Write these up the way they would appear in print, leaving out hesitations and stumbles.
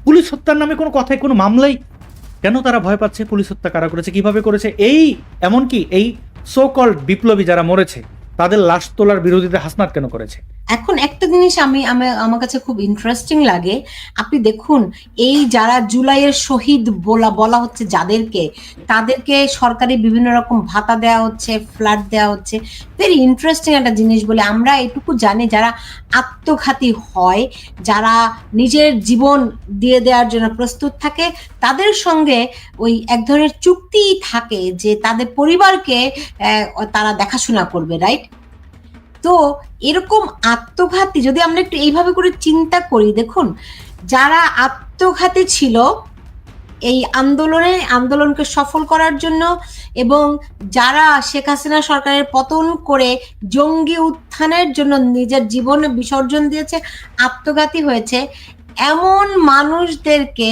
Police হত্যার নামে কোনো কথায় কোনো মামলাই কেন তারা ভয় পাচ্ছে? পুলিশ হত্যা কারা করেছে, কিভাবে করেছে, এই এমনকি এই সো কল্ড বিপ্লবী যারা মরেছে তাদের লাশ তোলার বিরোধিতা হাসনাত কেন করেছে? এখন একটা জিনিস আমার কাছে খুব ইন্টারেস্টিং লাগে, আপনি দেখুন এই যারা জুলাইয়ের শহীদ বলা হচ্ছে যাদেরকে, তাদেরকে সরকারি বিভিন্ন রকম ভাতা দেওয়া হচ্ছে, ফ্ল্যাট দেওয়া হচ্ছে। ভেরি ইন্টারেস্টিং একটা জিনিস বলে আমরা এটুকু জানি, যারা আত্মঘাতী হয়, যারা নিজের জীবন দিয়ে দেওয়ার জন্য প্রস্তুত থাকে, তাদের সঙ্গে ওই এক ধরনের চুক্তি থাকে যে তাদের পরিবারকে তারা দেখাশোনা করবে, রাইট? তো এরকম আত্মঘাতী যদি আমরা একটু এইভাবে করে চিন্তা করি, দেখুন যারা আত্মঘাতী ছিল এই আন্দোলনকে সফল করার জন্য, এবং যারা শেখ হাসিনা সরকারের পতন করে জঙ্গি উত্থানের জন্য নিজের জীবন বিসর্জন দিয়েছে, আত্মঘাতী হয়েছে, এমন মানুষদেরকে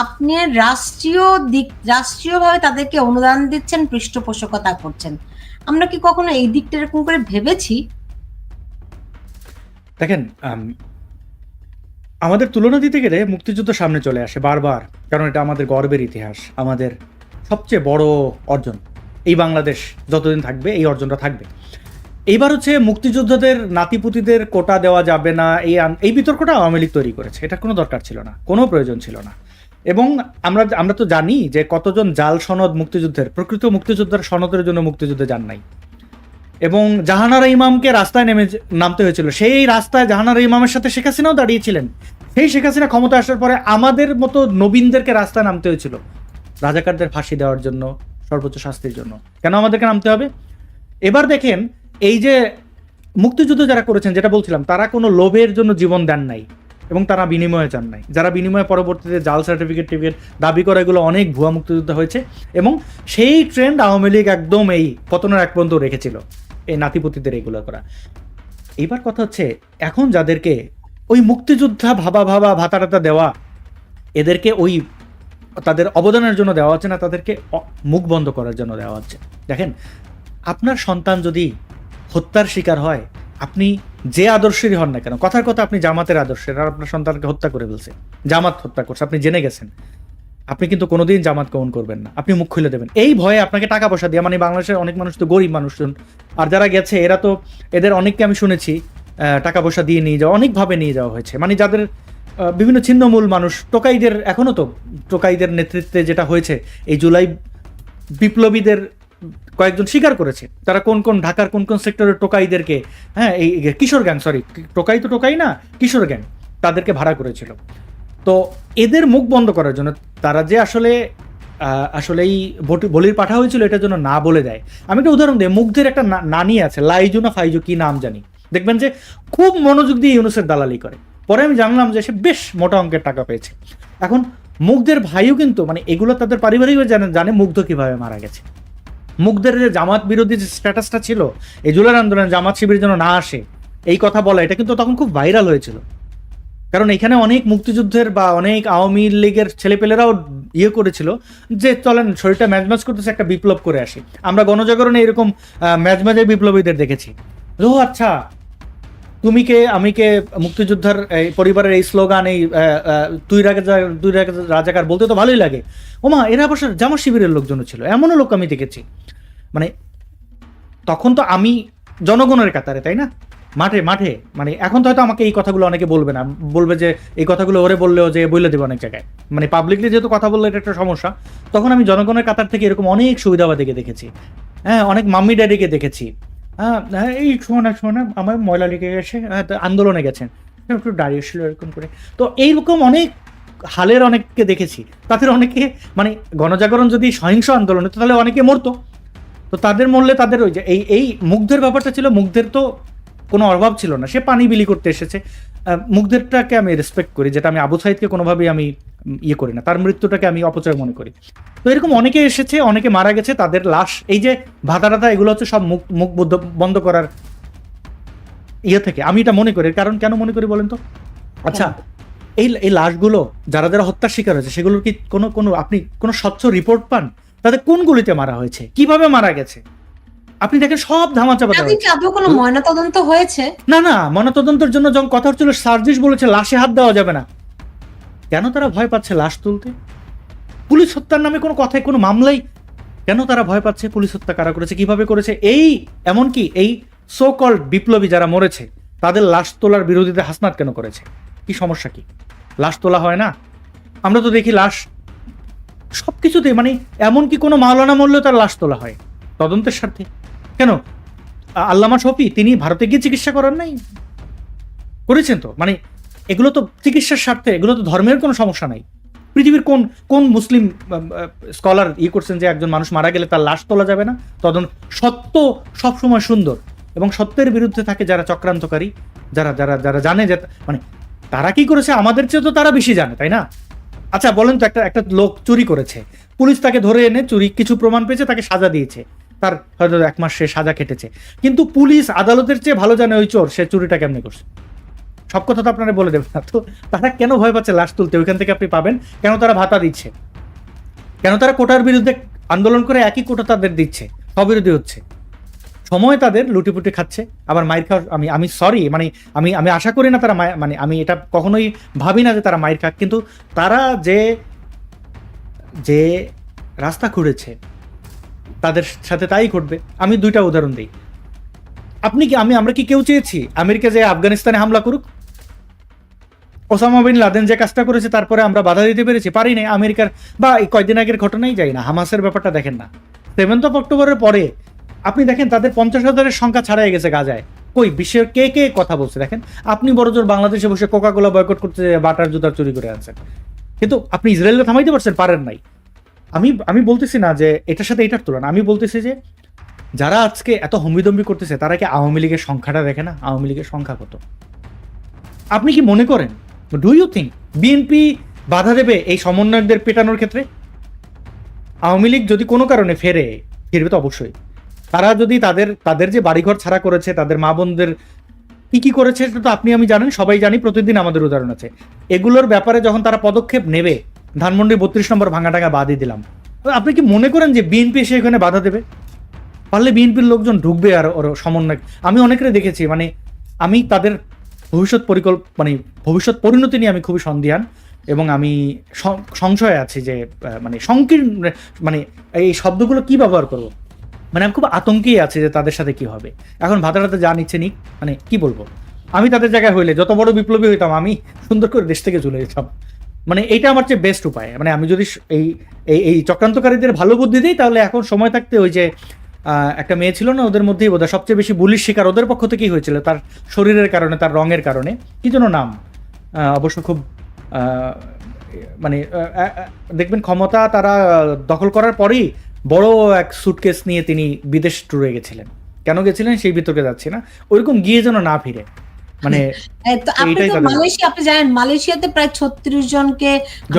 আপনি রাষ্ট্রীয়ভাবে তাদেরকে অনুদান দিচ্ছেন, পৃষ্ঠপোষকতা করছেন। আমরা কি কখনো এই দিকটা এরকম করে ভেবেছি? দেখেন, আমাদের তুলনা দিতে গেলে মুক্তিযুদ্ধ সামনে চলে আসে বারবার, কারণ এটা আমাদের গর্বের ইতিহাস, আমাদের সবচেয়ে বড় অর্জন। এই বাংলাদেশ যতদিন থাকবে এই অর্জনটা থাকবে। এইবার হচ্ছে মুক্তিযোদ্ধাদের নাতিপুতিদের কোটা দেওয়া যাবে না, এই বিতর্কটা আওয়ামী লীগ তৈরি করেছে। এটা কোনো দরকার ছিল না, কোনো প্রয়োজন ছিল না। এবং আমরা তো জানি যে কতজন জাল সনদ মুক্তিযুদ্ধের, প্রকৃত মুক্তিযোদ্ধার সনদের জন্য মুক্তিযুদ্ধে যান নাই। এবং জাহানারা ইমামকে রাস্তায় নামতে হয়েছিল, সেই রাস্তায় জাহানারা ইমামের সাথে শেখ হাসিনাও দাঁড়িয়েছিলেন। সেই শেখ হাসিনা ক্ষমতা আসার পরে আমাদের মতো নবীনদেরকে রাস্তায় নামতে হয়েছিল রাজাকারদের ফাঁসি দেওয়ার জন্য, সর্বোচ্চ শাস্তির জন্য। কেন আমাদেরকে নামতে হবে? এবার দেখেন, এই যে মুক্তিযুদ্ধ যারা করেছেন, যেটা বলছিলাম, তারা কোনো লোভের জন্য জীবন দেন নাই এবং তারা বিনিময়ে চান নাই। যারা বিনিময়ে পরবর্তীতে জাল সার্টিফিকেট দাবি করে, এগুলো অনেক ভুয়া মুক্তিযুদ্ধ হয়েছে। এবং সেই ট্রেন্ড আওয়ামী লীগ একদম এই পতনের এক পর্যন্ত রেখেছিল, এই নাতিপতিদের এগুলো করা। এইবার কথা হচ্ছে, এখন যাদেরকে ওই মুক্তিযোদ্ধা ভাতা দেওয়া, এদেরকে ওই তাদের অবদানের জন্য দেওয়া হচ্ছে না, তাদেরকে মুখ বন্ধ করার জন্য দেওয়া হচ্ছে। দেখেন, আপনার সন্তান যদি হত্যার শিকার হয়, আপনি যে আদর্শেরই হন না কেন, কথার কথা আপনি জামাতের আদর্শের, আর আপনার সন্তানকে হত্যা করে ফেলছে, জামাত হত্যা করছে, আপনি জেনে গেছেন, আপনি কিন্তু কোনোদিন জামাত কমন করবেন না, আপনি মুখ খুলে দেবেন। এই ভয়ে আপনাকে টাকা পয়সা দিয়ে, মানে বাংলাদেশের অনেক মানুষ তো গরিব মানুষজন, আর যারা গেছে এরা তো, এদের অনেককে আমি শুনেছি টাকা পয়সা দিয়ে নিয়ে যাওয়া, অনেকভাবে নিয়ে যাওয়া হয়েছে। মানে যাদের বিভিন্ন ছিন্নমূল মানুষ, টোকাইদের, এখনও তো টোকাইদের নেতৃত্বে যেটা হয়েছে, এই জুলাই বিপ্লবীদের কয়েকজন স্বীকার করেছে তারা কোন কোন ঢাকার কোন কোন সেক্টরের টোকাইদেরকে, হ্যাঁ, এই কিশোর গ্যাং, সরি টোকাই না, কিশোর গ্যাং, তাদেরকে ভাড়া করেছিল। তো এদের মুখ বন্ধ করার জন্য তারা যে আসলেই বলির পাঠা হয়েছিল এটার জন্য না বলে দেয়। আমি একটা উদাহরণ দিই, মুগ্ধের একটা নানি আছে, লাইজু না ফাইজু কি নাম জানি, দেখবেন যে খুব মনোযোগ দিয়ে ইউনুসের দালালি করে। পরে আমি জানলাম যে সে বেশ মোটা অঙ্কের টাকা পেয়েছে। এখন মুগ্ধের ভাইও কিন্তু, মানে এগুলো তাদের পারিবারিকভাবে জানে মুগ্ধ কিভাবে মারা গেছে। মুগ্ধের যে জামাত বিরোধী যে স্ট্যাটাসটা ছিল, এই জুলাই আন্দোলনে জামাত শিবির যেন না আসে এই কথা বলা, এটা কিন্তু তখন খুব ভাইরাল হয়েছিল। কারণ এখানে অনেক মুক্তিযুদ্ধের বা অনেক আওয়ামী লীগের ছেলেপেলেরাও করেছিল যে চলেন শরীরটা ম্যাচ করতেছে, একটা বিপ্লব করে আসি। আমরা গণজাগরণে এরকম ম্যাচে বিপ্লবীদের দেখেছি। ও আচ্ছা, তুমি কে আমি কে, মুক্তিযোদ্ধার পরিবারের এই স্লোগান, এই তুই রাজাকার বলতে তো ভালোই লাগে। ওমা, এরা অবশ্য জামাত শিবিরের লোকজনও ছিল, এমনও লোক আমি দেখেছি। মানে তখন তো আমি জনগণের কাতারে, তাই না, মাঠে, মানে এখন তো হয়তো আমাকে এই কথাগুলো অনেকে বলবে না, বলবে যে এই কথাগুলো ওরে বললেও যে বলে দেবে অনেক জায়গায়, মানে পাবলিকলি যেহেতু কথা বললে এটা একটা সমস্যা। তখন আমি জনগণের কাতার থেকে এরকম অনেক সুবিধাবাদীকে দেখেছি, হ্যাঁ, অনেক মাম্মি ড্যাডিকে দেখেছি, হ্যাঁ, এই শোনা আমার ময়লা লেগে গেছে, হ্যাঁ, আন্দোলনে গেছেন, একটু দাঁড়িয়েছিল এরকম করে। তো এইরকম অনেক হালের অনেককে দেখেছি। তাদের অনেকে, মানে গণজাগরণ যদি সহিংস আন্দোলন হতো তাহলে অনেকে মরতো। তো তাদের মরলে তাদের ওই যে এই মুগ্ধের ব্যাপারটা ছিল, মুগ্ধের তো কোনো অভাব ছিল না, সে পানি বিলি করতে এসেছে। মুগ্ধেরটাকে আমি রেসপেক্ট করি, যেটা আমি আবু সাইদকে কোনোভাবেই আমি করি না, তার মৃত্যুটাকে আমি অপচয় মনে করি। তো এরকম অনেকে এসেছে, অনেকে মারা গেছে, তাদের লাশ, এই যে ভাতা এগুলো হচ্ছে সব মুখ বন্ধ করার থেকে আমি এটা মনে করি। কারণ কেন মনে করি বলেন তো? আচ্ছা, এই লাশগুলো যারা যারা হত্যার শিকার হয়েছে, সেগুলোর কি কোনো আপনি কোনো স্বচ্ছ রিপোর্ট পান? তাদের কোন গুলিতে মারা হয়েছে, কিভাবে মারা গেছে, আপনি দেখেন সব ধামাচাপা দেওয়া হয়েছে। আদৌ কোনো ময়নাতদন্ত হয়েছে? না, ময়নাতদন্তের জন্য যখন কথা হচ্ছিল, সার্জিস বলেছে লাশে হাত দেওয়া যাবে না। কেন তারা ভয় পাচ্ছে লাশ তুলতে? পুলিশ হত্যার নামে কোনো কথায় কোনো মামলাই কেন তারা ভয় পাচ্ছে? পুলিশ হত্যা কারা করেছে, কিভাবে করেছে, এই এমনকি এই সো কল্ড বিপ্লবী যারা মরেছে তাদের লাশ তোলার বিরোধিতা হাসনাত কেন করেছে? কি সমস্যা কি? লাশ তোলা হয় না? আমরা তো দেখি লাশ সবকিছুতে, মানে এমনকি কোনো মাওলানা মরলেও তার লাশ তোলা হয় তদন্তের স্বার্থে। কেন আল্লামা শফি তিনি ভারতে গিয়ে চিকিৎসা করার নাই? করেছেন তো। মানে এগুলো তো চিকিৎসার স্বার্থে, এগুলো তো ধর্মের কোনো সমস্যা নাই। পৃথিবীর কোন কোন মুসলিম স্কলার করছেন যে একজন মানুষ মারা গেলে তার লাশ তোলা যাবে না? তদন্ত সত্য সবসময় সুন্দর, এবং সত্যের বিরুদ্ধে থাকে যারা চক্রান্তকারী, যারা যারা যারা জানে যে মানে তারা কি করেছে আমাদের চেয়ে তো তারা বেশি জানে, তাই না? আচ্ছা বলেন তো, একটা একটা লোক চুরি করেছে, পুলিশ তাকে ধরে এনে চুরি কিছু প্রমাণ পেয়েছে, তাকে সাজা দিয়েছে, তার হয়তো 1 মাস সে সাজা কেটেছে, কিন্তু পুলিশ আদালতের চেয়ে ভালো জানে ওই চোর সে চুরিটা কেমনে করছে। সব কথা তো আপনারা বলে দেবেন না। তো তারা কেন ভয় পাচ্ছে লাশ তুলতে? ওইখান থেকে আপনি পাবেন কেন তারা ভাতা দিচ্ছে, কেন তারা কোটার বিরুদ্ধে আন্দোলন করে একই কোটা তাদের দিচ্ছে, স্ববিরোধী হচ্ছে, সময় তাদের লুটিপুটি খাচ্ছে, আবার মাইর খাওয়ার আমি সরি, মানে আমি আশা করি না তারা মানে আমি এটা কখনোই ভাবি না যে তারা মাইর খাক, কিন্তু তারা যে যে রাস্তা খুঁড়েছে তাদের সাথে তাই ঘটবে। আমি 2টা উদাহরণ দিই। আপনি কি আমরা কি কেউ চেয়েছি আমেরিকা যে আফগানিস্তানে হামলা করুক? ওসামা বিন লাদেন যে কাজটা করেছে তারপরে আমরা বাধা দিতে পেরেছি? পারি নাই। আমেরিকার বা এই কয়েকদিন আগের ঘটনাই যাই না, হামাসের ব্যাপারটা দেখেন না, 7th অক্টোবরের পরে আপনি দেখেন তাদের 50,000-এর সংখ্যা ছাড়াই গেছে গাজায়। কই বিশ্বের কে কে কথা বলছে দেখেন? আপনি বড়জোর বাংলাদেশে বসে কোকাকোলা বয়কট করতে বাটার জুতার চুরি করে আনছেন, কিন্তু আপনি ইসরায়েলকে থামাইতে পারছেন? পারেন নাই। আমি বলতেছি না যে এটার সাথে এটার তুলনা, আমি বলতেছি যে যারা আজকে এত হম্বিদম্বি করতেছে তারা কি আওয়ামী লীগের সংখ্যাটা দেখে না? আওয়ামী লীগের সংখ্যা কত? আপনি কি মনে করেন, ডু ইউ থিঙ্ক বিএনপি বাধা দেবে এই সমন্বয়কদের পেটানোর ক্ষেত্রে? আওয়ামী লীগ যদি কোনো কারণে ফিরবে তো অবশ্যই। তারা যদি তাদের যে বাড়িঘর ছাড়া করেছে, তাদের মা বোনদের কি করেছে সেটা তো আপনি আমি জানেন, সবাই জানি, প্রতিদিন আমাদের উদাহরণ আছে। এগুলোর ব্যাপারে যখন তারা পদক্ষেপ নেবে, ধানমন্ডি 32 নম্বর ভাঙাটাঙ্গা বাদই দিলাম, আপনি কি মনে করেন যে বিএনপি এসে এখানে বাধা দেবে? পারলে বিএনপির লোকজন ঢুকবে আর ওর সমন্বয়। আমি অনেকের দেখেছি, মানে আমি তাদের ভবিষ্যৎ পরিণতি নিয়ে আমি খুবই সন্দিহান, এবং আমি সংশয়ে আছি যে মানে সংকীর্ণ, মানে এই শব্দগুলো কি ব্যবহার করবো, মানে আমি খুব আতঙ্কেই আছি যে তাদের সাথে কি হবে। এখন ভাতাটাতে যা নিচ্ছে নিক, মানে কি বলবো, আমি তাদের জায়গায় হইলে যত বড় বিপ্লবী হইতাম আমি সুন্দর করে দেশ থেকে চলে যেতাম। মানে এইটা আমার চেয়ে বেস্ট উপায়। মানে আমি যদি এই এই চক্রান্তকারীদের ভালো বুদ্ধি দিই, তাহলে এখন সময় থাকতে ওই যে একটা মেয়ে ছিল না, ওদের মধ্যেই বোধহয় সবচেয়ে বেশি বুলিশ শিকার ওদের পক্ষ থেকেই হয়েছিল, তার শরীরের কারণে, তার রঙের কারণে, কি যেন নাম, অবশ্য খুব মানে দেখবেন ক্ষমতা তারা দখল করার পরেই বড় এক সুটকেস নিয়ে তিনি বিদেশ ট্যুরে গেছিলেন। কেন গেছিলেন সেই বিতর্কে যাচ্ছি না, ওইরকম গিয়ে যেন না ফিরে। মানে আপনি জানেন মালয়েশিয়াতে প্রায় 36 জনকে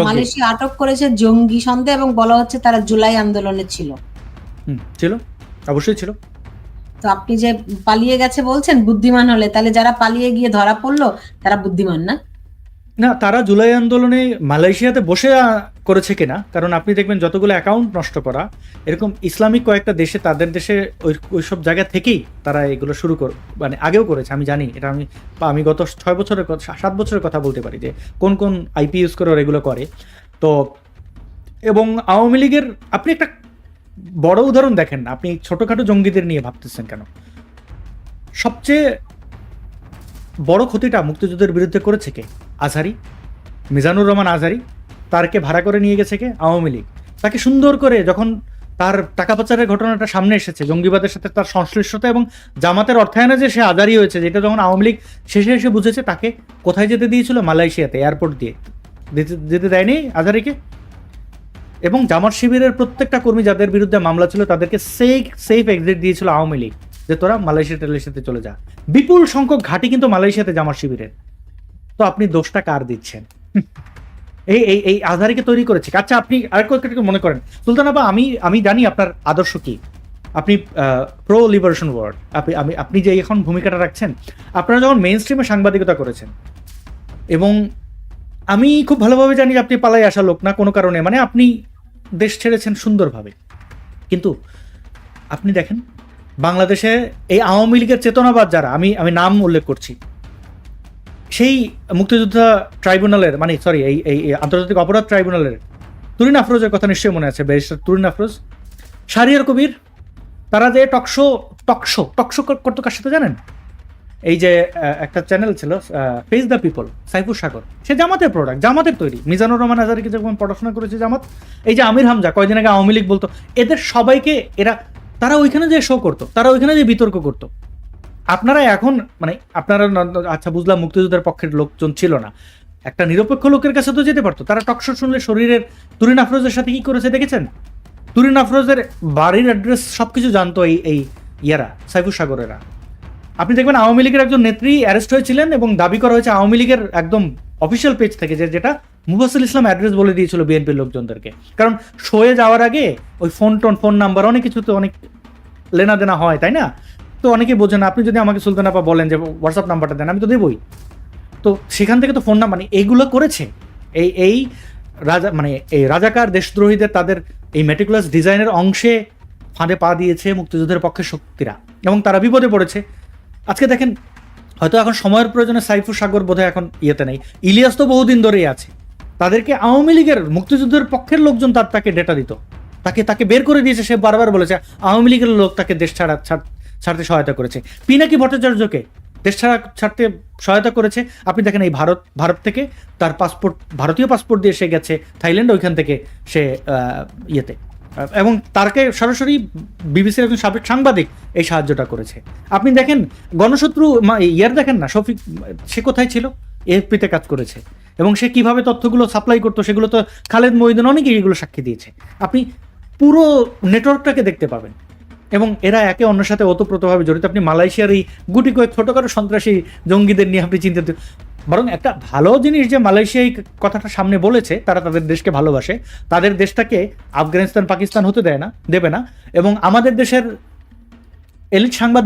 মালয়েশিয়া আটক করেছে জঙ্গি সন্দেহ, এবং বলা হচ্ছে তারা জুলাই আন্দোলনে ছিল। ছিল, অবশ্যই ছিল। তো আপনি যে পালিয়ে গেছে বলছেন বুদ্ধিমান হলে, তাহলে যারা পালিয়ে গিয়ে ধরা পড়লো তারা বুদ্ধিমান না? না, তারা জুলাই আন্দোলনে মালয়েশিয়াতে বসে করেছে কিনা, কারণ আপনি দেখবেন যতগুলো অ্যাকাউন্ট নষ্ট করা এরকম ইসলামিক কয়েকটা দেশে, তাদের দেশে ওইসব জায়গা থেকেই তারা এগুলো শুরু মানে আগেও করেছে, আমি জানি এটা। আমি গত 7 বছরের কথা বলতে পারি যে কোন কোন আইপি ইউজ করে ওরা এগুলো করে। তো এবং আওয়ামী লীগের আপনি একটা বড় উদাহরণ দেখেন না, আপনি ছোটখাটো জঙ্গিদের নিয়ে ভাবতেছেন কেন? সবচেয়ে বড় ক্ষতিটা মুক্তিযুদ্ধের বিরুদ্ধে করেছে কে? আজহারি, মিজানুর রহমান আজহারি। তারকে ভাড়া করে নিয়ে গেছে কে? আওয়ামী লীগ। তাকে সুন্দর করে যখন তার টাকা পাচারের ঘটনাটা সামনে এসেছে, জঙ্গিবাদের সাথে তার সংশ্লিষ্টতা এবং জামাতের অর্থায়নে যে সে আজহারি হয়েছে, যেটা যখন আওয়ামী লীগ শেষে এসে বুঝেছে, তাকে কোথায় যেতে দিয়েছিল? মালয়েশিয়াতে, এয়ারপোর্ট দিয়ে যেতে দেয়নি আজহারিকে। এবং জামাত শিবিরের প্রত্যেকটা কর্মী যাদের বিরুদ্ধে মামলা ছিল তাদেরকে সেফ এক্সিট দিয়েছিল আওয়ামী লীগ, যে তোরা মালয়েশিয়াতে চলে যা। বিপুল সংখ্যক ঘাঁটি কিন্তু মালয়েশিয়াতে জামাত শিবিরের। তো আপনি দোষটা কার দিচ্ছেন? এই আজহারিকে তৈরি করেছে। আচ্ছা আপনি আরেকটা মনে করেন, সুলতান আপা, আমি জানি আপনার আদর্শ কি, আপনি প্রো লিবারেশন ওয়ার্ড, আপনি যে এখন ভূমিকাটা রাখছেন, আপনারা যখন মেইন স্ট্রিমে সাংবাদিকতা করেছেন, এবং আমি খুব ভালোভাবে জানি আপনি পালাই আসা লোক না কোনো কারণে, মানে আপনি দেশ ছেড়েছেন সুন্দরভাবে, কিন্তু আপনি দেখেন বাংলাদেশে এই আওয়ামী লীগের চেতনাবাদ যারা, আমি নাম উল্লেখ করছি, সেই মুক্তিযোদ্ধা ট্রাইব্যুনালের মানে সরি এই এই এই আন্তর্জাতিক অপরাধ ট্রাইব্যুনালের তুরিন আফরোজের কথা নিশ্চয়ই মনে আছে, ব্যারিস্টার তুরিন আফরোজ, শাহরিয়ার কবির, তারা যে টকশো করতো কার সাথে জানেন? এই যে একটা চ্যানেল ছিল ফেস দ্য পিপল, সাইফুর সাগর, সে জামাতের প্রোডাক্ট, জামাতের তৈরি। মিজানুর রহমান আজারিকে যখন পড়াশোনা করেছে জামাত, এই যে আমির হামজা কয়দিন আগে আওয়ামী লীগ বলতো, এদের সবাইকে তারা ওইখানে যে শো করতো, তারা ওইখানে যে বিতর্ক করতো। আপনারা এখন মানে আপনারা আচ্ছা বুঝলাম মুক্তিযুদ্ধের পক্ষের লোকজন ছিল না, একটা নিরপেক্ষ লোকের কাছে তো যেতে পারতো। তারা টকশো শুনলে শরীরের তুরিন আফরোজের সাথে কি করেছে দেখেছেন? তুরিন আফরোজের বাড়ির অ্যাড্রেস সবকিছু জানতো এই ইয়ারা, সাইফুর সাগরেরা। আপনি দেখবেন আওয়ামী লীগের একজন নেত্রী অ্যারেস্ট হয়েছিলেন এবং দাবি করা হয়েছে আওয়ামী লীগের একদম অফিসিয়াল পেজ থেকে, যেটা মুফাসসিল ইসলাম অ্যাড্রেস বলে দিয়েছিল বিএনপির লোকজনদেরকে। কারণ শোয়ে যাওয়ার আগে ওই ফোন নাম্বার অনেক কিছু তো অনেক লেনাদেনা হয়, তাই না? তো অনেকে বোঝেন, আপনি যদি আমাকে সুলতান আপা বলেন যে হোয়াটসঅ্যাপ নাম্বারটা দেন, আমি তো দেবই। তো সেখান থেকে তো ফোন নাম্বার মানে এইগুলো করেছে এই রাজা মানে এই রাজাকার দেশদ্রোহীদের তাদের এই মেটিকুলাস ডিজাইনের অংশে ফাঁদে পা দিয়েছে মুক্তিযুদ্ধের পক্ষের শক্তিরা এবং তারা বিপদে পড়েছে। আজকে দেখেন, হয়তো এখন সময়ের প্রয়োজনে সাইফুর সাগর বোধহয় এখন ইয়েতে নেই, ইলিয়াস তো বহুদিন ধরেই আছে। তাদেরকে আওয়ামী লীগের মুক্তিযুদ্ধের পক্ষের লোকজন তাকে ডেটা দিত, তাকে বের করে দিয়েছে। সে বারবার বলেছে আওয়ামী লীগের লোক তাকে দেশ ছাড়তে সহায়তা করেছে। পিনাকি ভট্টাচার্যকে দেশ ছাড়তে সহায়তা করেছে। আপনি দেখেন এই ভারত থেকে তার ভারতীয় পাসপোর্ট দিয়ে সে গেছে থাইল্যান্ড, ওইখান থেকে সে ইয়েতে, এবং তারকে সরাসরি বিবিসির একজন সাবেক সাংবাদিক এই সাহায্যটা করেছে। আপনি দেখেন গণশত্রু ইয়ার দেখেন না, শফিক, সে কোথায় ছিল? এএফপিতে কাজ করেছে এবং সে কিভাবে তথ্যগুলো সাপ্লাই করতো সেগুলো তো খালেদ মহিউদ্দিন অনেকে এগুলো সাক্ষী দিয়েছে। আপনি পুরো নেটওয়ার্কটাকে দেখতে পাবেন এবং এরা একে অন্যের সাথে ওতপ্রোতভাবে জড়িত। আপনি মালয়েশিয়ার এই গুটি কয়েক ছোটখাটো সন্ত্রাসী জঙ্গিদের নিয়ে আপনি চিন্তিত, বরং একটা ভালো জিনিস যে মালয়েশিয়া এই কথাটা সামনে বলেছে, তারা তাদের দেশকে ভালোবাসে, তাদের দেশটাকে আফগানিস্তান পাকিস্তান হতে দেবে না। এবং আমাদের দেশের এলিট সাংবাদিক